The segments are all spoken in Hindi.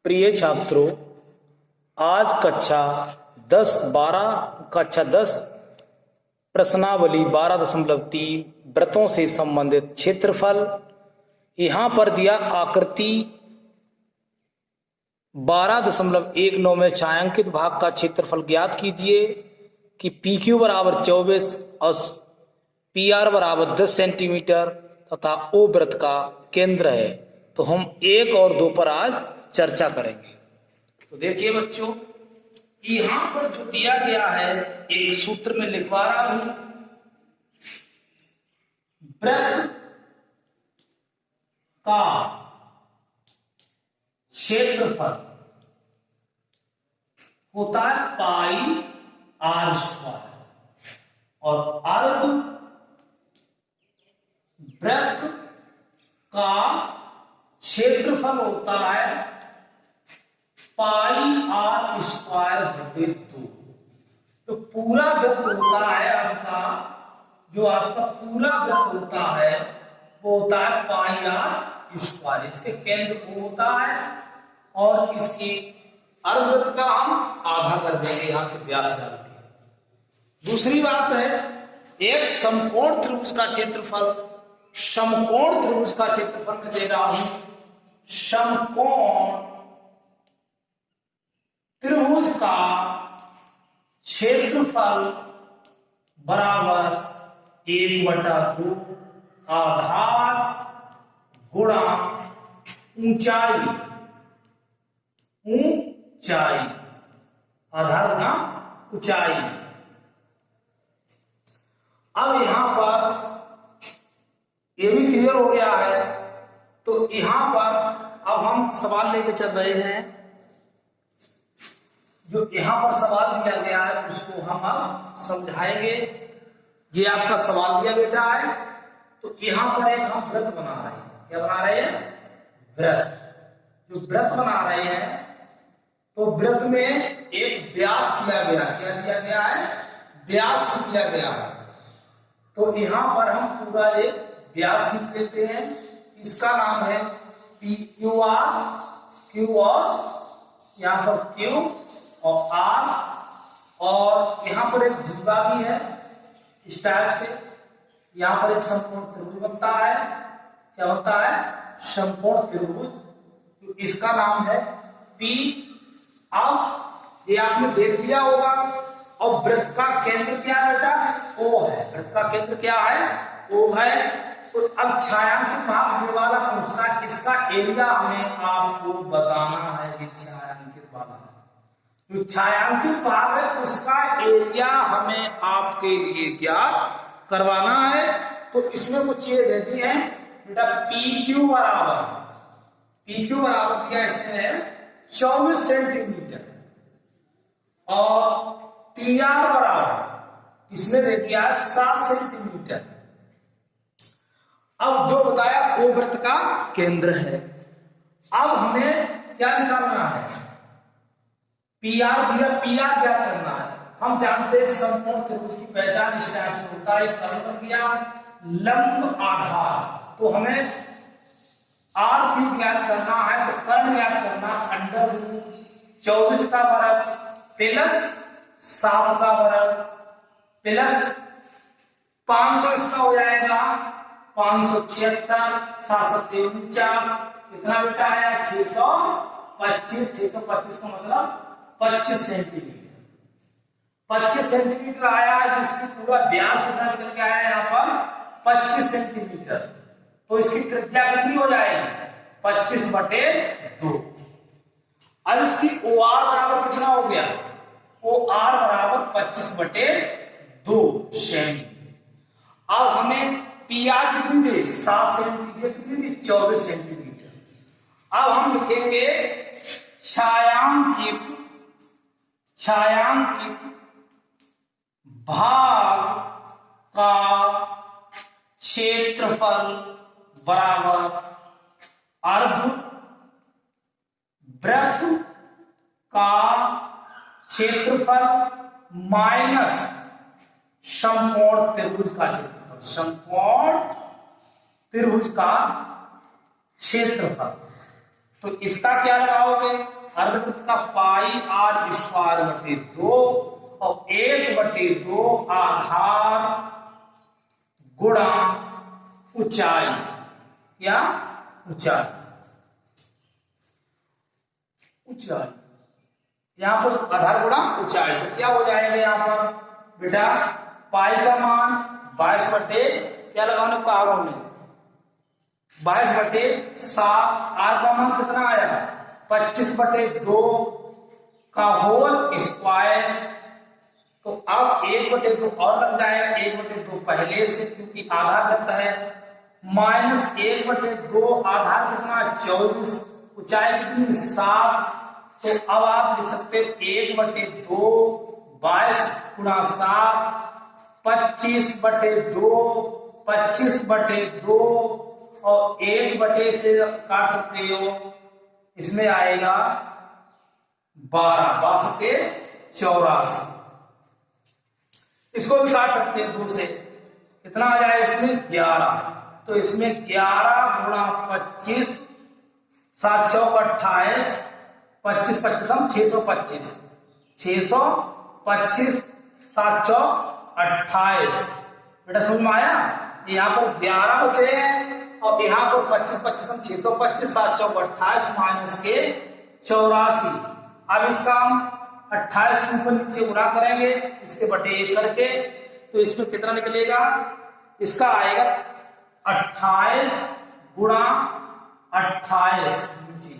प्रिय छात्रों, आज कक्षा 10 प्रश्नावली 12.3 व्रतों से संबंधित क्षेत्रफल। यहां पर दिया आकृति 12.19 में छायांकित भाग का क्षेत्रफल ज्ञात कीजिए कि पी क्यू बराबर 24 और पी आर बराबर 10 सेंटीमीटर तथा ओ वृत्त का केंद्र है। तो हम 1 और 2 पर आज चर्चा करेंगे। तो देखिए बच्चों, यहां पर जो दिया गया है एक सूत्र में लिखवा रहा हूं। वृत्त का क्षेत्रफल होता है पाई आर स्क्वायर और अर्ध वृत्त का क्षेत्रफल होता है पाई आर स्क्वायर बटे 2। तो पूरा वृत्त होता है आपका, जो आपका पूरा वृत्त होता है वो होता है पाई आर स्क्वायर। इसके केंद्र O होता है और इसकी अर्धवृत्त का हम आधा कर देंगे यहां से व्यास डाल के। दूसरी बात है, एक समकोण त्रिभुज का क्षेत्रफल, समकोण त्रिभुज का क्षेत्रफल मैं दे रहा हूं। समकोण त्रिभुज का क्षेत्रफल बराबर 1/2 आधार गुणा ऊंचाई, आधार गुणा ऊंचाई। अब यहां पर ये भी क्लियर हो गया है। तो यहां पर अब हम सवाल लेके चल रहे हैं। जो यहां पर सवाल दिया गया है उसको हम अब समझाएंगे। ये आपका सवाल दिया बेटा है। तो यहां पर एक हम वृत्त बना रहे हैं। क्या बना रहे हैं? वृत्त। जो वृत्त बना रहे हैं तो वृत्त में एक व्यास दिया गया। क्या दिया गया है? व्यास दिया गया है। तो यहां पर हम पूरा एक व्यास खींच लेते हैं। इसका नाम है पी क्यू आर, क्यू और यहां पर क्यू और आर, और यहां पर एक जुड़ा भी है इस टाइप से। यहां पर एक समकोण त्रिभुज बनता है। क्या बनता है? समकोण त्रिभुज। इसका नाम है पी। अब ये आपने देख लिया होगा। और वृत्त का केंद्र क्या है बेटा? ओ है। वृत्त का केंद्र क्या है? ओ है। तो अब छायांकित भाग जो वाला पूछता है, इसका एरिया हमें आपको बताना है कि छायांकित वाला जो छायांकित भाग है उसका एरिया हमें आपके लिए ज्ञात करवाना है। तो इसमें कुछ चीजें दे दी है बेटा। पी क्यू बराबर दिया इसमें 24 सेंटीमीटर और पी आर बराबर इसमें दे दिया है 7 सेंटीमीटर। अब जो बताया वो वृत्त का केंद्र है। अब हमें क्या निकालना है? पी आर ज्ञात करना है। हम जानते हैं समकोण त्रिभुज की पहचान इस टाइप से होता है। कर्ण बन गया लंब आधार। तो हमें आर क्यू ज्ञात करना है। तो कर्ण ज्ञात करना √24 का वर्ग प्लस 7 का वर्ग प्लस 500 इसका हो जाएगा 576, 749 कितना बेटा आया? 625। 625 का मतलब 25 सेंटीमीटर। 25 सेंटीमीटर आया है। जिसकी पूरा व्यास कितना निकल के आया यहाँ पर? 25 सेंटीमीटर। तो इसकी त्रिज्या कितनी हो जाएगी? 25/2। अब इसकी ओ आर बराबर कितना हो गया? ओ आर बराबर 25/2 सेमी। अब हमें पी आर कितनी थी? 7 सेंटीमीटर। कितनी थी? 24 सेंटीमीटर। अब हम लिखेंगे छायांकित भाग का क्षेत्रफल बराबर अर्ध वृत्त का क्षेत्रफल माइनस समकोण त्रिभुज का क्षेत्रफल। समकोण त्रिभुज का क्षेत्रफल तो इसका क्या लगाओगे, अर्धवृत्त का पाई आर स्क्वायर बटे 2 और 1/2 आधार गुणा ऊंचाई, क्या ऊंचाई, ऊंचाई, यहां पर आधार गुणा ऊंचाई, तो क्या हो जाएगा यहाँ पर बेटा, पाई का मान 22 बटे क्या लगाने को आर में 22/7, आर का मान कितना आया 25/2 का होल स्क्वायर। तो अब 1/2 और लग जाएगा, 1/2 पहले से क्योंकि आधार रहता है, माइनस 1/2 आधार कितना 24, ऊंचाई कितनी 7। तो अब आप लिख सकते 1/2 22 × 7 25/2 25/2 और 1 से काट सकते हो, इसमें आएगा 12 12 84, इसको भी काट सकते हैं 2 से, कितना आ जाएगा इसमें 11। तो इसमें 11 × 25 7 चौक 28 25 25 हम 625 625 7 चौक 28, बेटा समझ में आया। यहाँ पर 11 बचे हैं और यहाँ पर 25 25 हम 625 7 चौक 28 माइनस के 84। अब इसका हम 28 के ऊपर नीचे गुणा करेंगे इसके बटे 1 करके, तो इसमें कितना निकलेगा, इसका आएगा 28 × 28 नीचे,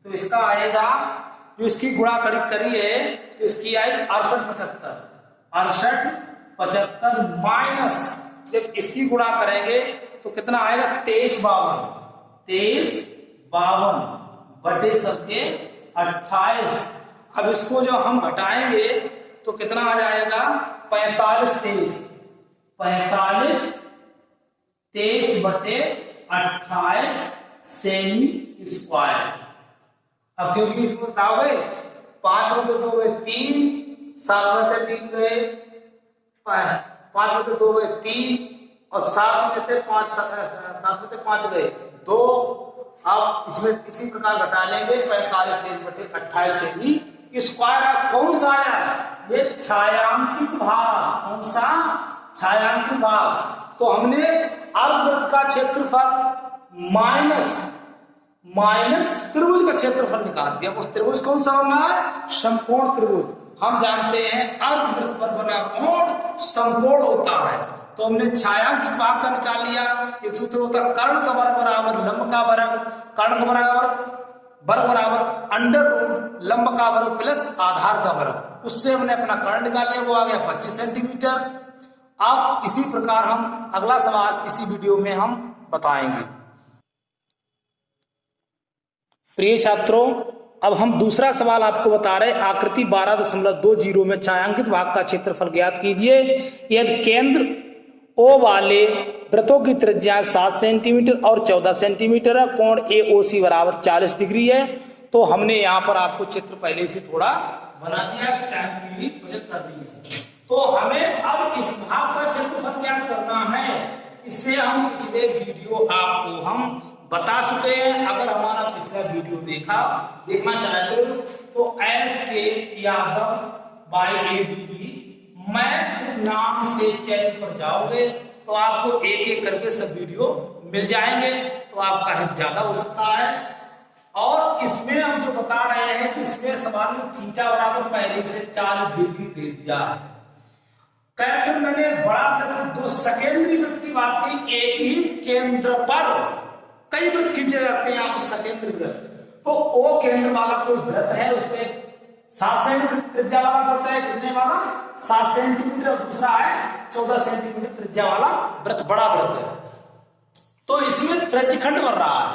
तो इसका आएगा जो इसकी गुणा करी है तो इसकी आई 68 75 माइनस जब इसकी गुणा करेंगे तो कितना आएगा 23 52 बटे सबके 28। अब इसको जो हम घटाएंगे तो कितना आ जाएगा 45 23 बटे 28 सेमी स्क्वायर। अब क्योंकि इसको बताओगे 5/2 गए 3, 7/3 गए 5/2 गए 3 और 7/5 गए 2। अब इसमें इसी प्रकार घटा लेंगे 45 बटे 28 से भी स्क्वायर। कौन सा आया, ये छायांकित भाग, कौन सा छायांकित भाग। तो हमने अर्धवृत्त का क्षेत्रफल माइनस त्रिभुज का क्षेत्रफल निकाल दिया। वो त्रिभुज कौन सा बना है, समकोण त्रिभुज। हम जानते हैं अर्धवृत्त पर बना कोण समकोण होता है, तो हमने छायांकित भाग का निकाल लिया। एक सूत्र होता है कर्ण का वर्ग बराबर लंब का वर्ग, कर्ण का वर्ग बराबर अंडर रूट लंब का वर्ग प्लस आधार का वर्ग। उससे हमने अपना कर्ण निकाल लिया, वो आ गया 25 सेंटीमीटर। अब इसी प्रकार हम अगला सवाल इसी वीडियो में हम बताएंगे। प्रिय छात्रों, अब हम दूसरा सवाल आपको बता रहे हैं। आकृति 12.20 में छायांकित भाग का क्षेत्रफल ज्ञात कीजिए। यदि केंद्र ओ वाले वृत्तों की त्रिज्या 7 सेंटीमीटर और 14 सेंटीमीटर है, कोण AOC बराबर 40 डिग्री है। तो हमने यहाँ पर आपको चित्र पहले से थोड़ा बना दिया, टाइम की भी बचत कर दी है। तो हमें अब इस भाग का क्षेत्रफल ज्ञात करना है। इससे हम पिछले वीडियो आपको हम बता चुके हैं। अगर हमारा पिछला वीडियो देखना चाहते हो तो SK यादव /ADB मैथ नाम से चैनल पर जाओगे तो आपको एक एक करके सब वीडियो मिल जाएंगे, तो आपका हित ज्यादा हो सकता है। और इसमें हम जो बता रहे हैं कि इसमें सवाल में थीटा बराबर पहले से 40 डिग्री दे दिया है। कैप्टन मैंने बड़ा वृत्त 2 सेकेंडरी वृत्त की बात की, एक ही केंद्र पर कई वृत्त खींचे जाते हैं यहाँ पर सेकेंडरी वृत्त। तो ओ केंद्र वाला कोई वृत्त है, उसमें 7 सेंटीमीटर त्रिज्या वाला वृत्त है, कितने वाला 7 सेंटीमीटर, और दूसरा है 14 सेंटीमीटर त्रिज्या वाला वृत्त, बड़ा वृत्त है। तो इसमें त्रिज्यखंड बन रहा है।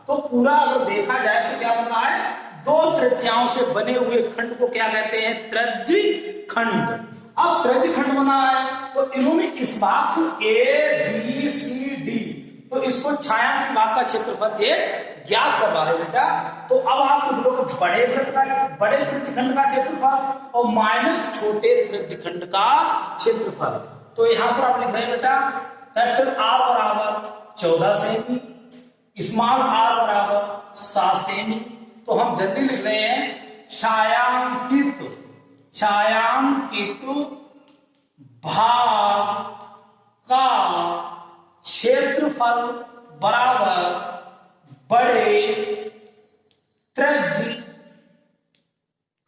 तो पूरा अगर देखा जाए तो क्या बन रहा है, 2 त्रिज्याओं से बने हुए खंड को क्या कहते हैं, त्रिज्यखंड। अब त्रिज्यखंड बना है तो इन्होंने इस भाग को ABCD, तो इसको छायांकित भाग का क्षेत्रफल ज्ञात करवा रहे बेटा। तो अब आप बड़े वृत्त का, बड़े त्रिज्यखंड का क्षेत्रफल और माइनस छोटे त्रिज्यखंड का क्षेत्रफल। तो यहां पर आप लिख रहे हैं बेटा कैपिटल R बराबर 14 सेमी स्मॉल आर बराबर 7 सेमी। तो हम जल्दी लिख रहे हैं छायांकित भाग का क्षेत्रफल बराबर बड़े त्रिज्य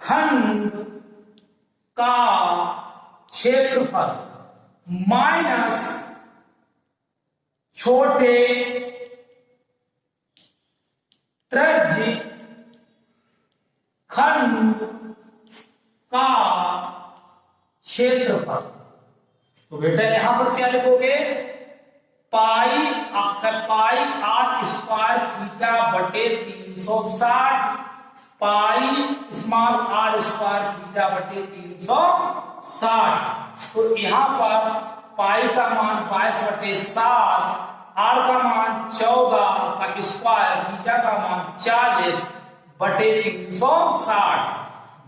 खंड का क्षेत्रफल माइनस छोटे त्रिज्य खंड का क्षेत्रफल। तो बेटा यहां पर क्या लिखोगे, पाई आर स्क्वायर थीटा बटे 360 pi small r square theta बटे 360। तो यहां पर पाई का मान 22/7, आर का मान 14 का स्क्वायर, थीटा का मान 40 बटे 360।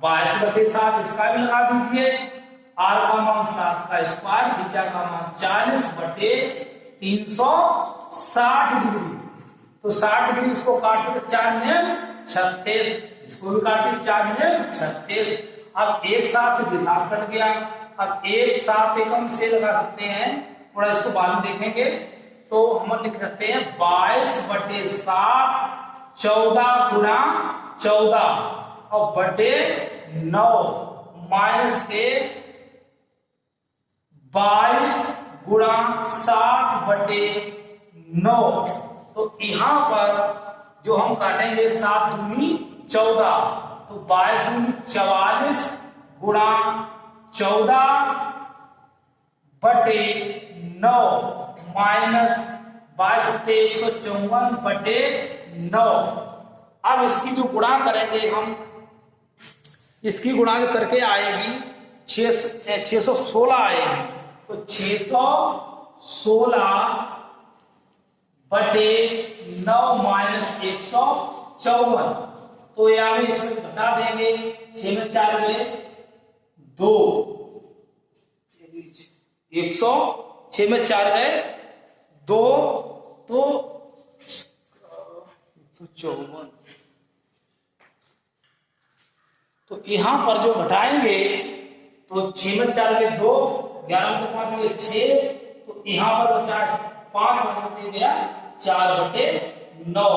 22/7 इसका भी लगा दीजिए, आर का मान 7 का स्क्वायर, थीटा का मान 40 बटे 360 डिग्री। तो 60 डिग्री इसको काट के 4 में 36, इसको भी काटे 4 में 36। अब एक साथ हिसाब कट गया। अब एक साथ एकम से लगा सकते हैं, थोड़ा इसको बाद में देखेंगे। तो हम लिख सकते हैं 22/7 14 गुना 14 और बटे 9 माइनस के 22 गुणा 7 बटे 9। तो यहां पर जो हम काटेंगे 7 दूनी 14, तो 22 दूनी 44 गुणा 14 बटे 9 माइनस 22/154 बटे 9। अब इसकी जो गुणा करेंगे हम, इसकी गुणा करके आएगी 616 आएगी। तो 616 बटे 9 माइनस 154। तो यहाँ में इसमें घटा देंगे, 6 में 4 गए 2, 100, 6 में 4 गए 2, तो 154। तो यहां पर जो घटाएंगे तो 6 में 4 गए 2, 11 में 5 गए 6, तो यहां पर बचा 5 बचते गया 4 बटे 9।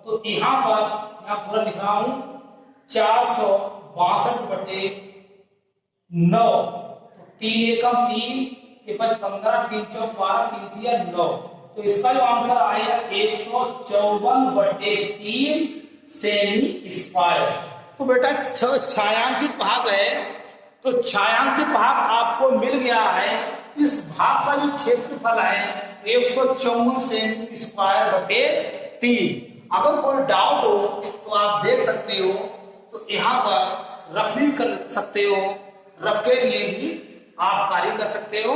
तो यहां पर मैं थोड़ा लिख रहा हूं 462 बटे 9। तो 3 एकम 3 के 5 15, 3 चौक 12, 3 दिया 9। तो इसका जो आंसर आएगा 154 बटे 3 सेमी स्क्वायर। तो बेटा छायांकित भाग है, तो छायांकित भाग आपको मिल गया है। इस भाग का जो क्षेत्रफल है 154 सेमी स्क्वायर बटे 3। अगर कोई डाउट हो तो आप देख सकते हो, तो यहाँ पर रफ भी कर सकते हो, रफ के लिए भी आप कार्य कर सकते हो।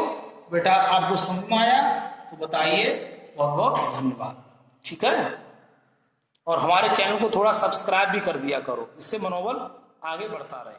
बेटा आपको समझ में आया तो बताइए, बहुत बहुत धन्यवाद। ठीक है, और हमारे चैनल को थोड़ा सब्सक्राइब भी कर दिया करो, इससे मनोबल आगे बढ़ता रहे।